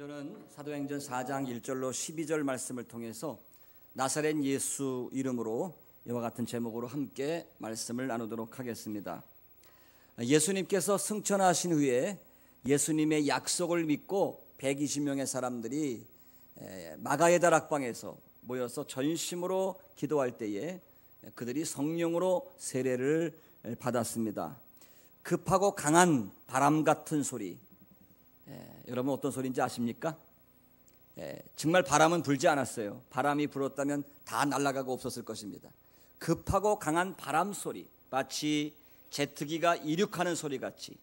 저는 사도행전 4장 1절로 12절 말씀을 통해서 나사렛 예수 이름으로 이와 같은 제목으로 함께 말씀을 나누도록 하겠습니다. 예수님께서 승천하신 후에 예수님의 약속을 믿고 120명의 사람들이 마가의 다락방에서 모여서 전심으로 기도할 때에 그들이 성령으로 세례를 받았습니다. 급하고 강한 바람 같은 소리, 여러분 어떤 소리인지 아십니까? 정말 바람은 불지 않았어요. 바람이 불었다면 다 날아가고 없었을 것입니다. 급하고 강한 바람 소리, 마치 제트기가 이륙하는 소리 같이,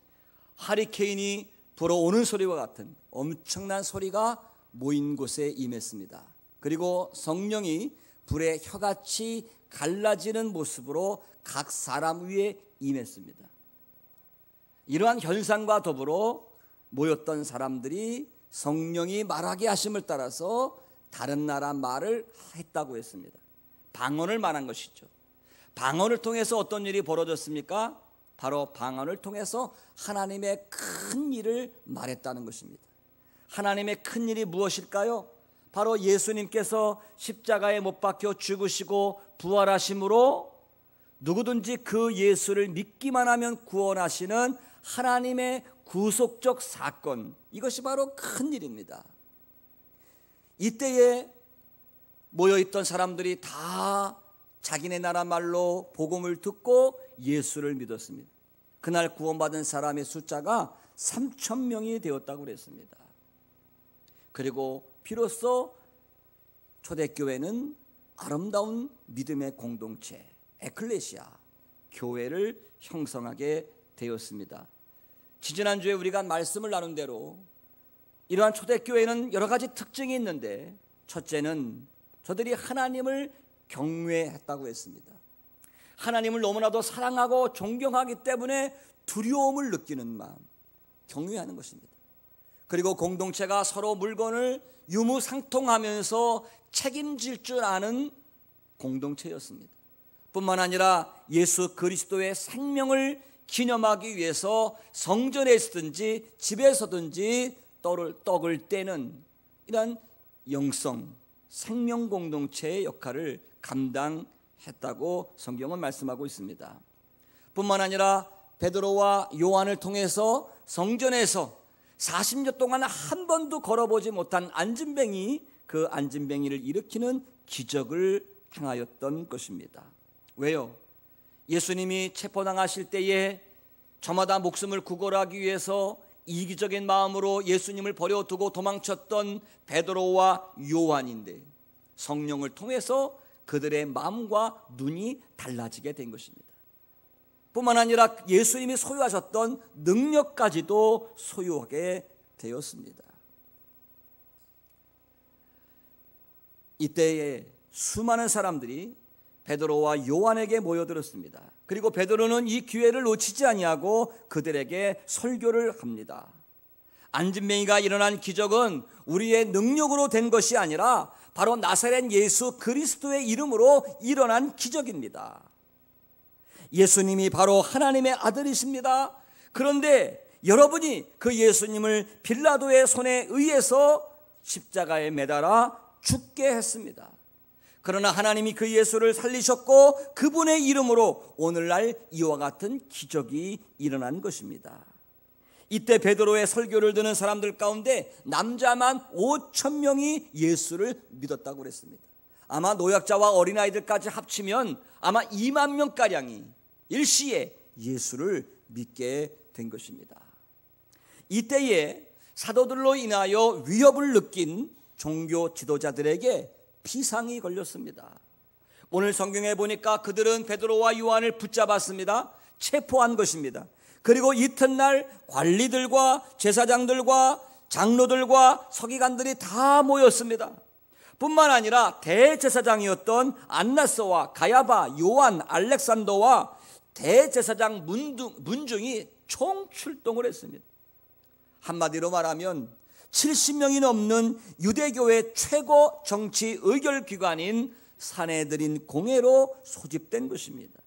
하리케인이 불어오는 소리와 같은 엄청난 소리가 모인 곳에 임했습니다. 그리고 성령이 불의 혀같이 갈라지는 모습으로 각 사람 위에 임했습니다. 이러한 현상과 더불어 모였던 사람들이 성령이 말하게 하심을 따라서 다른 나라 말을 했다고 했습니다. 방언을 말한 것이죠. 방언을 통해서 어떤 일이 벌어졌습니까? 바로 방언을 통해서 하나님의 큰 일을 말했다는 것입니다. 하나님의 큰 일이 무엇일까요? 바로 예수님께서 십자가에 못 박혀 죽으시고 부활하심으로 누구든지 그 예수를 믿기만 하면 구원하시는 하나님의 구속적 사건, 이것이 바로 큰 일입니다. 이때에 모여있던 사람들이 다 자기네 나라 말로 복음을 듣고 예수를 믿었습니다. 그날 구원받은 사람의 숫자가 3,000명이 되었다고 그랬습니다. 그리고 비로소 초대교회는 아름다운 믿음의 공동체, 에클레시아, 교회를 형성하게 되었습니다. 지지난주에 우리가 말씀을 나눈 대로 이러한 초대교회는 여러 가지 특징이 있는데, 첫째는 저들이 하나님을 경외했다고 했습니다. 하나님을 너무나도 사랑하고 존경하기 때문에 두려움을 느끼는 마음, 경외하는 것입니다. 그리고 공동체가 서로 물건을 유무상통하면서 책임질 줄 아는 공동체였습니다. 뿐만 아니라 예수 그리스도의 생명을 기념하기 위해서 성전에서든지 집에서든지 떡을 떼는 이런 영성, 생명 공동체의 역할을 감당했다고 성경은 말씀하고 있습니다. 뿐만 아니라 베드로와 요한을 통해서 성전에서 40년 동안 한 번도 걸어보지 못한 안진뱅이, 그 안진뱅이를 일으키는 기적을 행하였던 것입니다. 왜요? 예수님이 체포당하실 때에 저마다 목숨을 구걸하기 위해서 이기적인 마음으로 예수님을 버려두고 도망쳤던 베드로와 요한인데, 성령을 통해서 그들의 마음과 눈이 달라지게 된 것입니다. 뿐만 아니라 예수님이 소유하셨던 능력까지도 소유하게 되었습니다. 이때에 수많은 사람들이 베드로와 요한에게 모여들었습니다. 그리고 베드로는 이 기회를 놓치지 아니하고 그들에게 설교를 합니다. 안진뱅이가 일어난 기적은 우리의 능력으로 된 것이 아니라 바로 나사렛 예수 그리스도의 이름으로 일어난 기적입니다. 예수님이 바로 하나님의 아들이십니다. 그런데 여러분이 그 예수님을 빌라도의 손에 의해서 십자가에 매달아 죽게 했습니다. 그러나 하나님이 그 예수를 살리셨고 그분의 이름으로 오늘날 이와 같은 기적이 일어난 것입니다. 이때 베드로의 설교를 듣는 사람들 가운데 남자만 5,000명이 예수를 믿었다고 그랬습니다. 아마 노약자와 어린아이들까지 합치면 아마 2만 명가량이 일시에 예수를 믿게 된 것입니다. 이때에 사도들로 인하여 위협을 느낀 종교 지도자들에게 피상이 걸렸습니다. 오늘 성경에 보니까 그들은 베드로와 요한을 붙잡았습니다. 체포한 것입니다. 그리고 이튿날 관리들과 제사장들과 장로들과 서기관들이 다 모였습니다. 뿐만 아니라 대제사장이었던 안나스와 가야바, 요한, 알렉산더와 대제사장 문중이 총출동을 했습니다. 한마디로 말하면 70명이 넘는 유대교의 최고 정치 의결기관인 산헤드린 공회로 소집된 것입니다.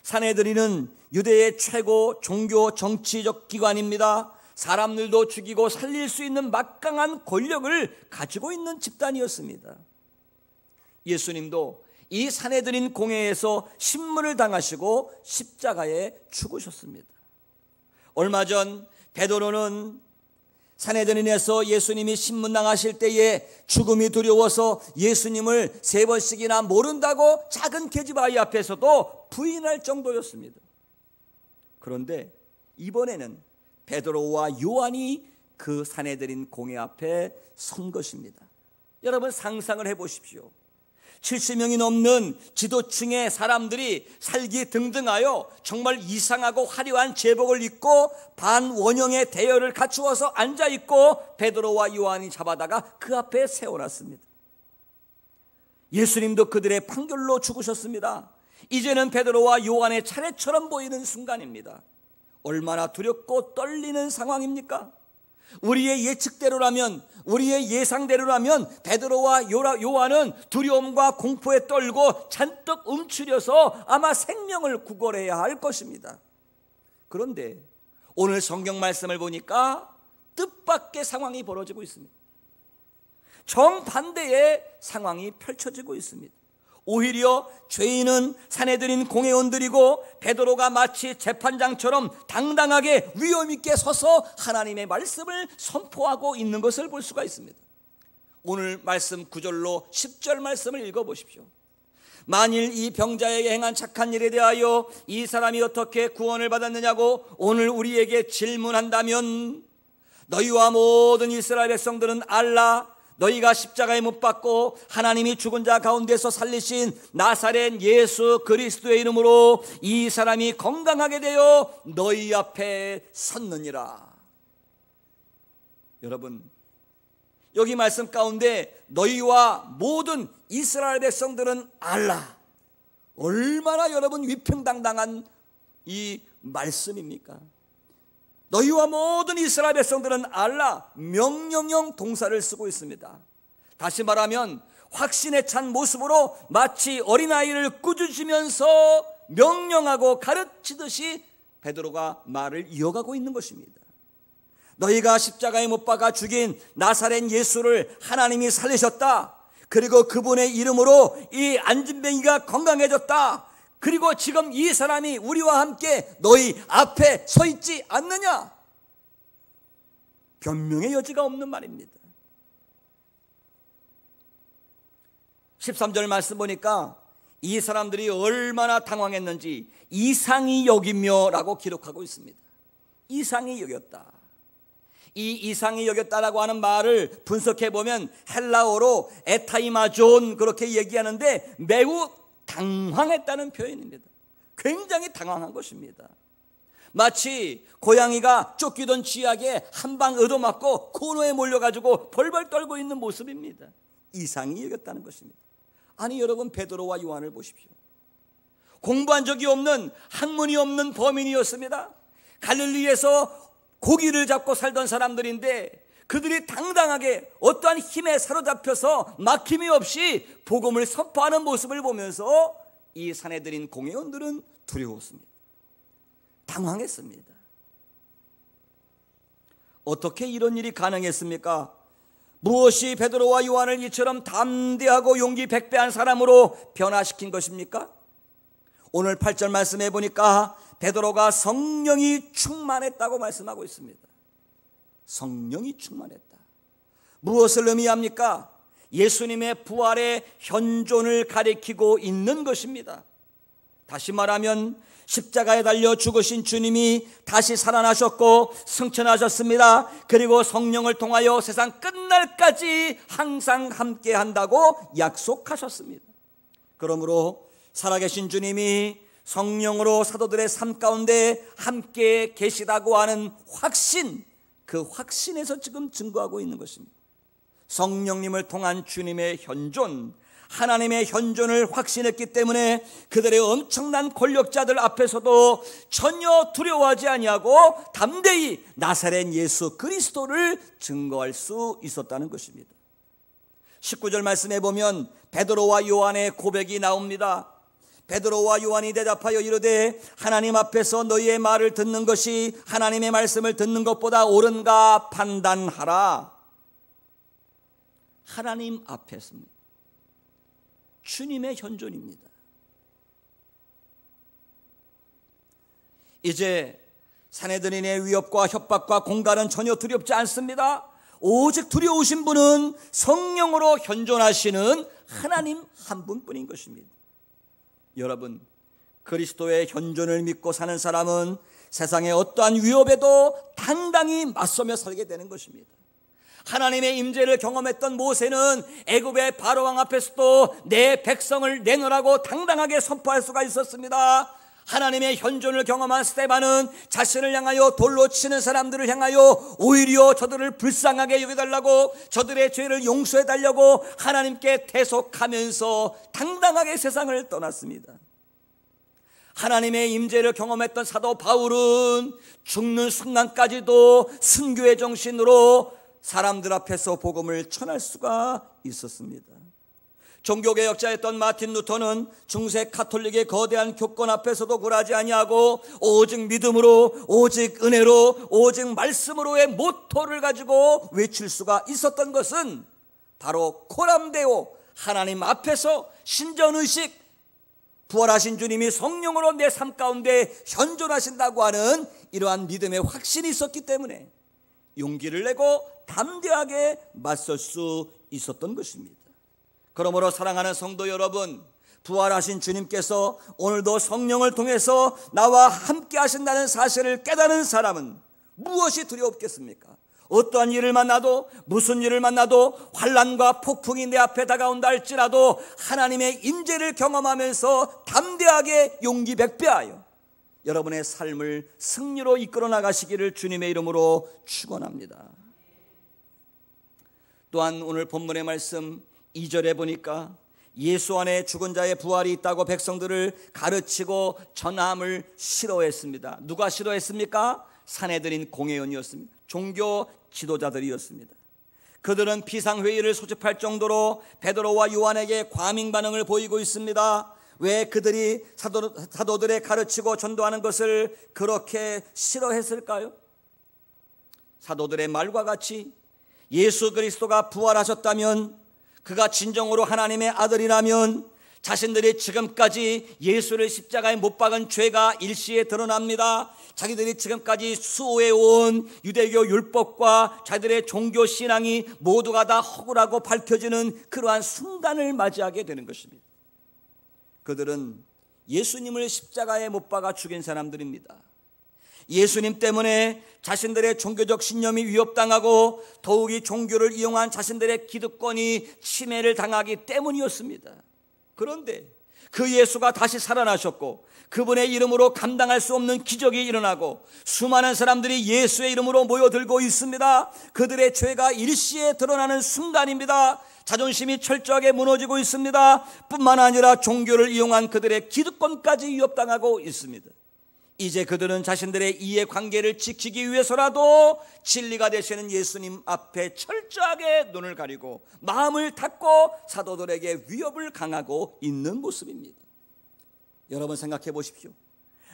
산헤드린은 유대의 최고 종교 정치적 기관입니다. 사람들도 죽이고 살릴 수 있는 막강한 권력을 가지고 있는 집단이었습니다. 예수님도 이 산헤드린 공회에서 신문을 당하시고 십자가에 죽으셨습니다. 얼마 전 베드로는 산헤드린에서 예수님이 신문당하실 때에 죽음이 두려워서 예수님을 3번씩이나 모른다고 작은 계집아이 앞에서도 부인할 정도였습니다. 그런데 이번에는 베드로와 요한이 그 산헤드린 공회 앞에 선 것입니다. 여러분 상상을 해보십시오. 70명이 넘는 지도층의 사람들이 살기등등하여 정말 이상하고 화려한 제복을 입고 반원형의 대열을 갖추어서 앉아있고 베드로와 요한이 잡아다가 그 앞에 세워놨습니다. 예수님도 그들의 판결로 죽으셨습니다. 이제는 베드로와 요한의 차례처럼 보이는 순간입니다. 얼마나 두렵고 떨리는 상황입니까? 우리의 예측대로라면, 우리의 예상대로라면 베드로와 요한은 두려움과 공포에 떨고 잔뜩 움츠려서 아마 생명을 구걸해야 할 것입니다. 그런데 오늘 성경 말씀을 보니까 뜻밖의 상황이 벌어지고 있습니다. 정반대의 상황이 펼쳐지고 있습니다. 오히려 죄인은 산헤드린 공회원들이고 베드로가 마치 재판장처럼 당당하게 위엄 있게 서서 하나님의 말씀을 선포하고 있는 것을 볼 수가 있습니다. 오늘 말씀 9절로 10절 말씀을 읽어보십시오. 만일 이 병자에게 행한 착한 일에 대하여 이 사람이 어떻게 구원을 받았느냐고 오늘 우리에게 질문한다면 너희와 모든 이스라엘 백성들은 알라. 너희가 십자가에 못 박고 하나님이 죽은 자 가운데서 살리신 나사렛 예수 그리스도의 이름으로 이 사람이 건강하게 되어 너희 앞에 섰느니라. 여러분, 여기 말씀 가운데 너희와 모든 이스라엘 백성들은 알라. 얼마나 여러분 위풍당당한 이 말씀입니까? 너희와 모든 이스라엘 백성들은 알라, 명령형 동사를 쓰고 있습니다. 다시 말하면 확신에 찬 모습으로 마치 어린아이를 꾸짖으면서 명령하고 가르치듯이 베드로가 말을 이어가고 있는 것입니다. 너희가 십자가에 못 박아 죽인 나사렛 예수를 하나님이 살리셨다. 그리고 그분의 이름으로 이 안진뱅이가 건강해졌다. 그리고 지금 이 사람이 우리와 함께 너희 앞에 서 있지 않느냐? 변명의 여지가 없는 말입니다. 13절 말씀 보니까 이 사람들이 얼마나 당황했는지 이상히 여기며 라고 기록하고 있습니다. 이상히 여겼다. 이 이상히 여겼다라고 하는 말을 분석해보면 헬라어로 에타이마존 그렇게 얘기하는데 매우 당황했다는 표현입니다. 굉장히 당황한 것입니다. 마치 고양이가 쫓기던 쥐약에 한 방 얻어맞고 코너에 몰려가지고 벌벌 떨고 있는 모습입니다. 이상히 여겼다는 것입니다. 아니 여러분, 베드로와 요한을 보십시오. 공부한 적이 없는, 학문이 없는 범인이었습니다. 갈릴리에서 고기를 잡고 살던 사람들인데 그들이 당당하게 어떠한 힘에 사로잡혀서 막힘이 없이 복음을 선포하는 모습을 보면서 이 산헤드린 공회원들은 두려웠습니다. 당황했습니다. 어떻게 이런 일이 가능했습니까? 무엇이 베드로와 요한을 이처럼 담대하고 용기 백배한 사람으로 변화시킨 것입니까? 오늘 8절 말씀해 보니까 베드로가 성령이 충만했다고 말씀하고 있습니다. 성령이 충만했다. 무엇을 의미합니까? 예수님의 부활의 현존을 가리키고 있는 것입니다. 다시 말하면 십자가에 달려 죽으신 주님이 다시 살아나셨고 승천하셨습니다. 그리고 성령을 통하여 세상 끝날까지 항상 함께 한다고 약속하셨습니다. 그러므로 살아계신 주님이 성령으로 사도들의 삶 가운데 함께 계시다고 하는 확신, 그 확신에서 지금 증거하고 있는 것입니다. 성령님을 통한 주님의 현존, 하나님의 현존을 확신했기 때문에 그들의 엄청난 권력자들 앞에서도 전혀 두려워하지 아니하고 담대히 나사렛 예수 그리스도를 증거할 수 있었다는 것입니다. 19절 말씀에 보면 베드로와 요한의 고백이 나옵니다. 베드로와 요한이 대답하여 이르되 하나님 앞에서 너희의 말을 듣는 것이 하나님의 말씀을 듣는 것보다 옳은가 판단하라. 하나님 앞에서입니다. 주님의 현존입니다. 이제 산헤드린의 위협과 협박과 공갈은 전혀 두렵지 않습니다. 오직 두려우신 분은 성령으로 현존하시는 하나님 한 분뿐인 것입니다. 여러분, 그리스도의 현존을 믿고 사는 사람은 세상의 어떠한 위협에도 당당히 맞서며 살게 되는 것입니다. 하나님의 임재를 경험했던 모세는 애굽의 바로왕 앞에서도 내 백성을 내놓으라고 당당하게 선포할 수가 있었습니다. 하나님의 현존을 경험한 스데반은 자신을 향하여 돌로 치는 사람들을 향하여 오히려 저들을 불쌍하게 여겨달라고, 저들의 죄를 용서해달라고 하나님께 대속하면서 당당하게 세상을 떠났습니다. 하나님의 임재를 경험했던 사도 바울은 죽는 순간까지도 순교의 정신으로 사람들 앞에서 복음을 전할 수가 있었습니다. 종교개혁자였던 마틴 루터는 중세 카톨릭의 거대한 교권 앞에서도 굴하지 아니하고 오직 믿음으로, 오직 은혜로, 오직 말씀으로의 모토를 가지고 외칠 수가 있었던 것은 바로 코람데오, 하나님 앞에서 신전의식, 부활하신 주님이 성령으로 내 삶 가운데 현존하신다고 하는 이러한 믿음의 확신이 있었기 때문에 용기를 내고 담대하게 맞설 수 있었던 것입니다. 그러므로 사랑하는 성도 여러분, 부활하신 주님께서 오늘도 성령을 통해서 나와 함께 하신다는 사실을 깨닫는 사람은 무엇이 두렵겠습니까? 어떠한 일을 만나도, 무슨 일을 만나도, 환난과 폭풍이 내 앞에 다가온다 할지라도 하나님의 임재를 경험하면서 담대하게 용기 백배하여 여러분의 삶을 승리로 이끌어 나가시기를 주님의 이름으로 축원합니다. 또한 오늘 본문의 말씀 2절에 보니까 예수 안에 죽은 자의 부활이 있다고 백성들을 가르치고 전함을 싫어했습니다. 누가 싫어했습니까? 산헤드린 공회원이었습니다. 종교 지도자들이었습니다. 그들은 비상회의를 소집할 정도로 베드로와 요한에게 과민 반응을 보이고 있습니다. 왜 그들이 사도들의 가르치고 전도하는 것을 그렇게 싫어했을까요? 사도들의 말과 같이 예수 그리스도가 부활하셨다면, 그가 진정으로 하나님의 아들이라면 자신들이 지금까지 예수를 십자가에 못 박은 죄가 일시에 드러납니다. 자기들이 지금까지 수호해온 유대교 율법과 자기들의 종교 신앙이 모두가 다 허구라고 밝혀지는 그러한 순간을 맞이하게 되는 것입니다. 그들은 예수님을 십자가에 못 박아 죽인 사람들입니다. 예수님 때문에 자신들의 종교적 신념이 위협당하고 더욱이 종교를 이용한 자신들의 기득권이 침해를 당하기 때문이었습니다. 그런데 그 예수가 다시 살아나셨고 그분의 이름으로 감당할 수 없는 기적이 일어나고 수많은 사람들이 예수의 이름으로 모여들고 있습니다. 그들의 죄가 일시에 드러나는 순간입니다. 자존심이 철저하게 무너지고 있습니다. 뿐만 아니라 종교를 이용한 그들의 기득권까지 위협당하고 있습니다. 이제 그들은 자신들의 이해관계를 지키기 위해서라도 진리가 되시는 예수님 앞에 철저하게 눈을 가리고 마음을 닫고 사도들에게 위협을 강하고 있는 모습입니다. 여러분 생각해 보십시오.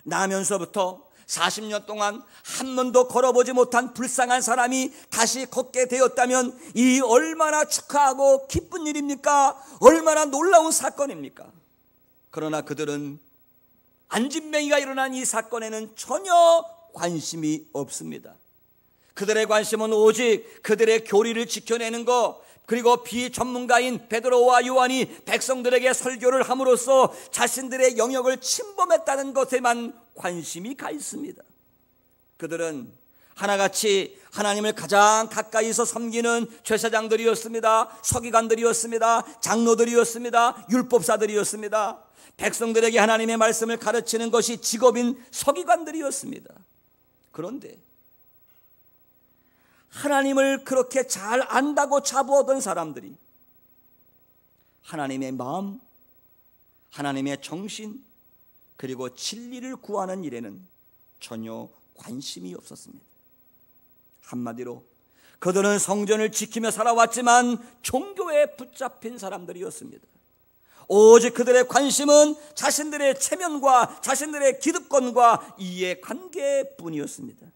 나면서부터 40년 동안 한 번도 걸어보지 못한 불쌍한 사람이 다시 걷게 되었다면 이 얼마나 축하하고 기쁜 일입니까? 얼마나 놀라운 사건입니까? 그러나 그들은 안진뱅이가 일어난 이 사건에는 전혀 관심이 없습니다. 그들의 관심은 오직 그들의 교리를 지켜내는 것, 그리고 비전문가인 베드로와 요한이 백성들에게 설교를 함으로써 자신들의 영역을 침범했다는 것에만 관심이 가 있습니다. 그들은 하나같이 하나님을 가장 가까이서 섬기는 제사장들이었습니다. 서기관들이었습니다. 장로들이었습니다. 율법사들이었습니다. 백성들에게 하나님의 말씀을 가르치는 것이 직업인 서기관들이었습니다. 그런데 하나님을 그렇게 잘 안다고 자부하던 사람들이 하나님의 마음, 하나님의 정신, 그리고 진리를 구하는 일에는 전혀 관심이 없었습니다. 한마디로 그들은 성전을 지키며 살아왔지만 종교에 붙잡힌 사람들이었습니다. 오직 그들의 관심은 자신들의 체면과 자신들의 기득권과 이해관계뿐이었습니다.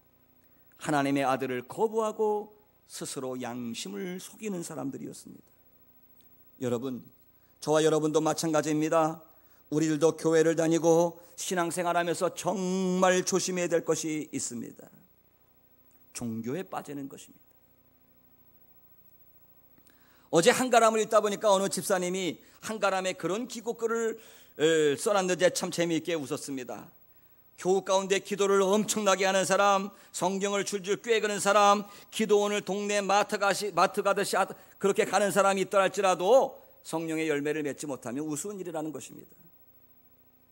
하나님의 아들을 거부하고 스스로 양심을 속이는 사람들이었습니다. 여러분, 저와 여러분도 마찬가지입니다. 우리들도 교회를 다니고 신앙생활하면서 정말 조심해야 될 것이 있습니다. 종교에 빠지는 것입니다. 어제 한가람을 읽다 보니까 어느 집사님이 한가람에 그런 기고글을 써놨는데 참 재미있게 웃었습니다. 교우 가운데 기도를 엄청나게 하는 사람, 성경을 줄줄 꿰그는 사람, 기도원을 동네 마트 가듯이 그렇게 가는 사람이 있더라 할지라도 성령의 열매를 맺지 못하면 우스운 일이라는 것입니다.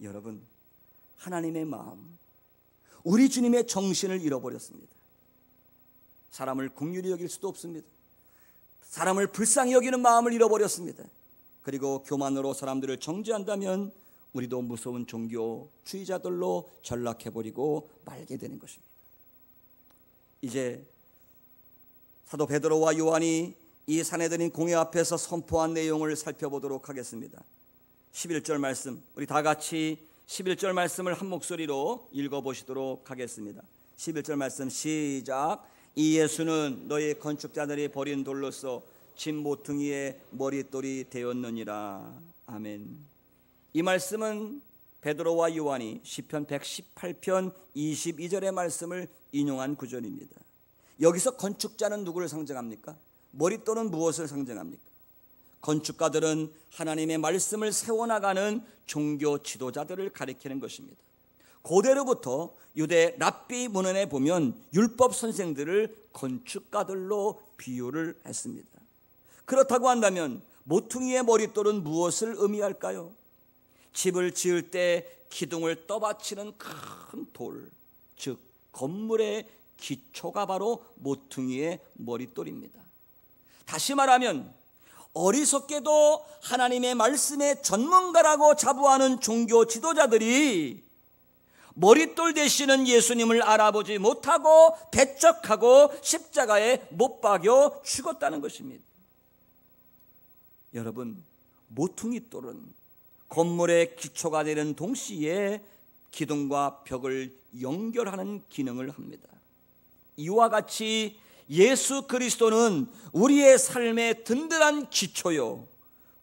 여러분, 하나님의 마음, 우리 주님의 정신을 잃어버렸습니다. 사람을 긍휼히 여길 수도 없습니다. 사람을 불쌍히 여기는 마음을 잃어버렸습니다. 그리고 교만으로 사람들을 정죄한다면 우리도 무서운 종교주의자들로 전락해버리고 말게 되는 것입니다. 이제 사도 베드로와 요한이 이 사내들인 공회 앞에서 선포한 내용을 살펴보도록 하겠습니다. 11절 말씀, 우리 다 같이 11절 말씀을 한 목소리로 읽어보시도록 하겠습니다. 11절 말씀 시작. 이 예수는 너희 건축자들이 버린 돌로서 집 모퉁이의 머릿돌이 되었느니라. 아멘. 이 말씀은 베드로와 요한이 시편 118편 22절의 말씀을 인용한 구절입니다. 여기서 건축자는 누구를 상징합니까? 머릿돌은 무엇을 상징합니까? 건축가들은 하나님의 말씀을 세워나가는 종교 지도자들을 가리키는 것입니다. 고대로부터 유대 랍비 문헌에 보면 율법 선생들을 건축가들로 비유를 했습니다. 그렇다고 한다면 모퉁이의 머릿돌은 무엇을 의미할까요? 집을 지을 때 기둥을 떠받치는 큰 돌, 즉 건물의 기초가 바로 모퉁이의 머릿돌입니다. 다시 말하면 어리석게도 하나님의 말씀의 전문가라고 자부하는 종교 지도자들이 머릿돌 되시는 예수님을 알아보지 못하고 배척하고 십자가에 못 박여 죽었다는 것입니다. 여러분, 모퉁이 돌은 건물의 기초가 되는 동시에 기둥과 벽을 연결하는 기능을 합니다. 이와 같이 예수 그리스도는 우리의 삶의 든든한 기초요,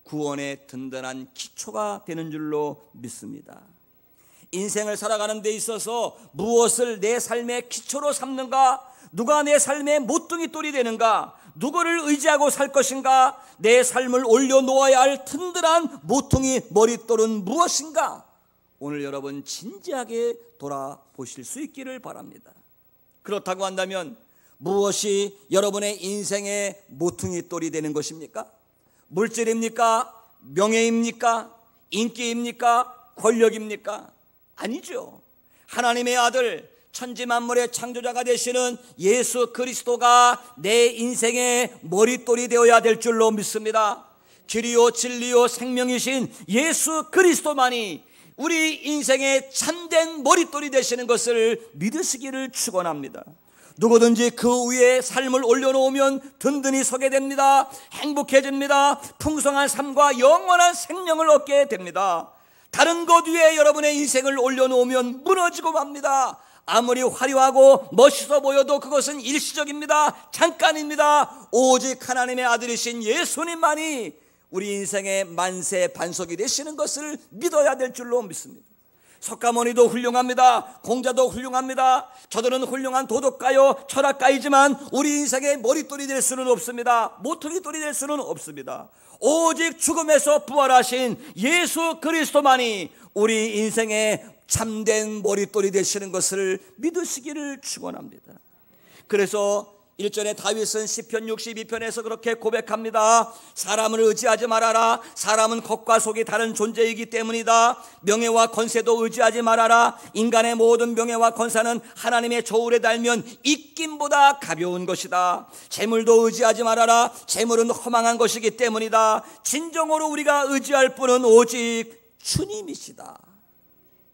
구원의 든든한 기초가 되는 줄로 믿습니다. 인생을 살아가는 데 있어서 무엇을 내 삶의 기초로 삼는가, 누가 내 삶의 모퉁이돌이 되는가, 누구를 의지하고 살 것인가, 내 삶을 올려놓아야 할 든든한 모퉁이 머릿돌은 무엇인가, 오늘 여러분 진지하게 돌아보실 수 있기를 바랍니다. 그렇다고 한다면 무엇이 여러분의 인생의 모퉁이돌이 되는 것입니까? 물질입니까? 명예입니까? 인기입니까? 권력입니까? 아니죠. 하나님의 아들, 천지만물의 창조자가 되시는 예수 그리스도가 내 인생의 머릿돌이 되어야 될 줄로 믿습니다. 길이요 진리요 생명이신 예수 그리스도만이 우리 인생의 참된 머릿돌이 되시는 것을 믿으시기를 축원합니다. 누구든지 그 위에 삶을 올려놓으면 든든히 서게 됩니다. 행복해집니다. 풍성한 삶과 영원한 생명을 얻게 됩니다. 다른 것 위에 여러분의 인생을 올려놓으면 무너지고 맙니다. 아무리 화려하고 멋있어 보여도 그것은 일시적입니다. 잠깐입니다. 오직 하나님의 아들이신 예수님만이 우리 인생의 만세 반석이 되시는 것을 믿어야 될 줄로 믿습니다. 석가모니도 훌륭합니다. 공자도 훌륭합니다. 저들은 훌륭한 도덕가요 철학가이지만 우리 인생의 머릿돌이 될 수는 없습니다. 모퉁이돌이 될 수는 없습니다. 오직 죽음에서 부활하신 예수 그리스도만이 우리 인생의 참된 머릿돌이 되시는 것을 믿으시기를 축원합니다. 그래서 1절에 다윗은 시편 62편에서 그렇게 고백합니다. 사람을 의지하지 말아라. 사람은 겉과 속이 다른 존재이기 때문이다. 명예와 권세도 의지하지 말아라. 인간의 모든 명예와 권세는 하나님의 저울에 달면 입김보다 가벼운 것이다. 재물도 의지하지 말아라. 재물은 허망한 것이기 때문이다. 진정으로 우리가 의지할 분은 오직 주님이시다.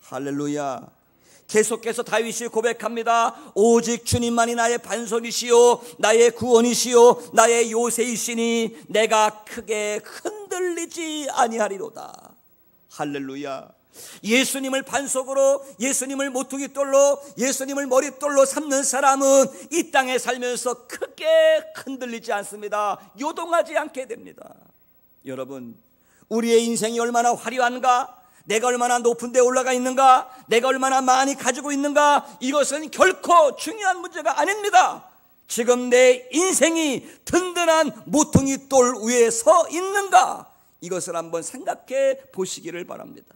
할렐루야. 계속해서 다윗이 고백합니다. 오직 주님만이 나의 반석이시요 나의 구원이시요 나의 요새이시니 내가 크게 흔들리지 아니하리로다. 할렐루야. 예수님을 반석으로, 예수님을 모퉁이 돌로, 예수님을 머릿돌로 삼는 사람은 이 땅에 살면서 크게 흔들리지 않습니다. 요동하지 않게 됩니다. 여러분, 우리의 인생이 얼마나 화려한가, 내가 얼마나 높은 데 올라가 있는가, 내가 얼마나 많이 가지고 있는가, 이것은 결코 중요한 문제가 아닙니다. 지금 내 인생이 든든한 모퉁이 돌 위에 서 있는가, 이것을 한번 생각해 보시기를 바랍니다.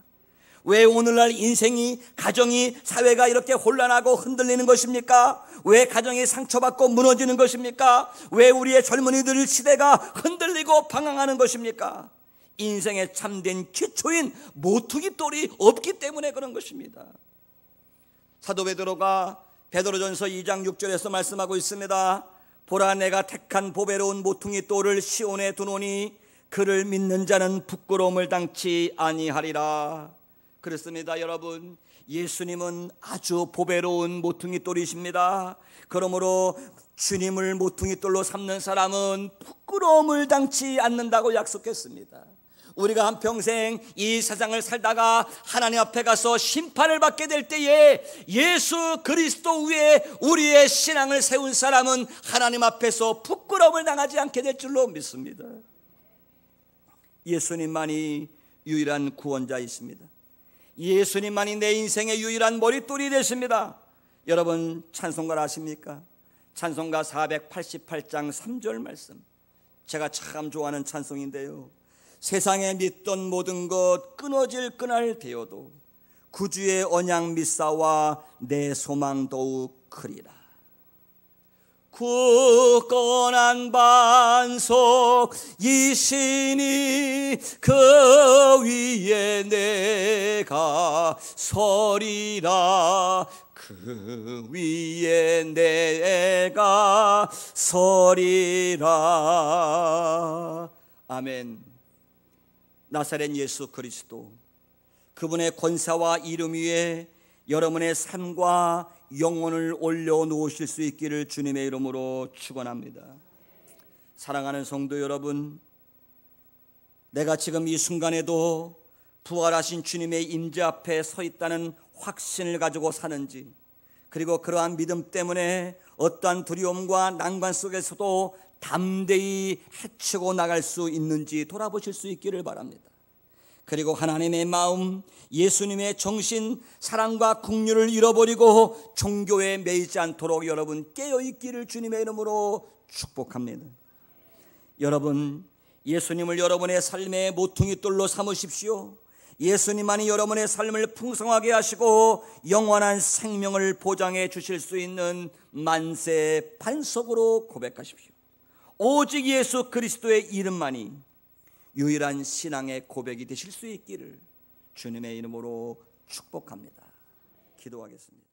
왜 오늘날 인생이, 가정이, 사회가 이렇게 혼란하고 흔들리는 것입니까? 왜 가정이 상처받고 무너지는 것입니까? 왜 우리의 젊은이들 시대가 흔들리고 방황하는 것입니까? 인생의 참된 기초인 모퉁이 돌이 없기 때문에 그런 것입니다. 사도 베드로가 베드로전서 2장 6절에서 말씀하고 있습니다. 보라, 내가 택한 보배로운 모퉁이 돌을 시온에 두노니 그를 믿는 자는 부끄러움을 당치 아니하리라. 그렇습니다. 여러분, 예수님은 아주 보배로운 모퉁이 돌이십니다. 그러므로 주님을 모퉁이 돌로 삼는 사람은 부끄러움을 당치 않는다고 약속했습니다. 우리가 한평생 이 세상을 살다가 하나님 앞에 가서 심판을 받게 될 때에 예수 그리스도 위에 우리의 신앙을 세운 사람은 하나님 앞에서 부끄러움을 당하지 않게 될 줄로 믿습니다. 예수님만이 유일한 구원자이십니다. 예수님만이 내 인생의 유일한 머릿돌이 되십니다. 여러분, 찬송가 아십니까? 찬송가 488장 3절 말씀, 제가 참 좋아하는 찬송인데요. 세상에 믿던 모든 것 끊어질 그날 되어도 구주의 언약 믿사와 내 소망 더욱 크리라. 굳건한 반석 이시니 그 위에 내가 서리라. 그 위에 내가 서리라. 아멘. 나사렛 예수 그리스도, 그분의 권세와 이름 위에 여러분의 삶과 영혼을 올려놓으실 수 있기를 주님의 이름으로 축원합니다. 사랑하는 성도 여러분, 내가 지금 이 순간에도 부활하신 주님의 임재 앞에 서 있다는 확신을 가지고 사는지, 그리고 그러한 믿음 때문에 어떠한 두려움과 난관 속에서도 담대히 헤치고 나갈 수 있는지 돌아보실 수 있기를 바랍니다. 그리고 하나님의 마음, 예수님의 정신, 사랑과 긍휼을 잃어버리고 종교에 매이지 않도록 여러분 깨어있기를 주님의 이름으로 축복합니다. 여러분, 예수님을 여러분의 삶의 모퉁이 돌로 삼으십시오. 예수님만이 여러분의 삶을 풍성하게 하시고 영원한 생명을 보장해 주실 수 있는 만세 반석으로 고백하십시오. 오직 예수 그리스도의 이름만이 유일한 신앙의 고백이 되실 수 있기를 주님의 이름으로 축복합니다. 기도하겠습니다.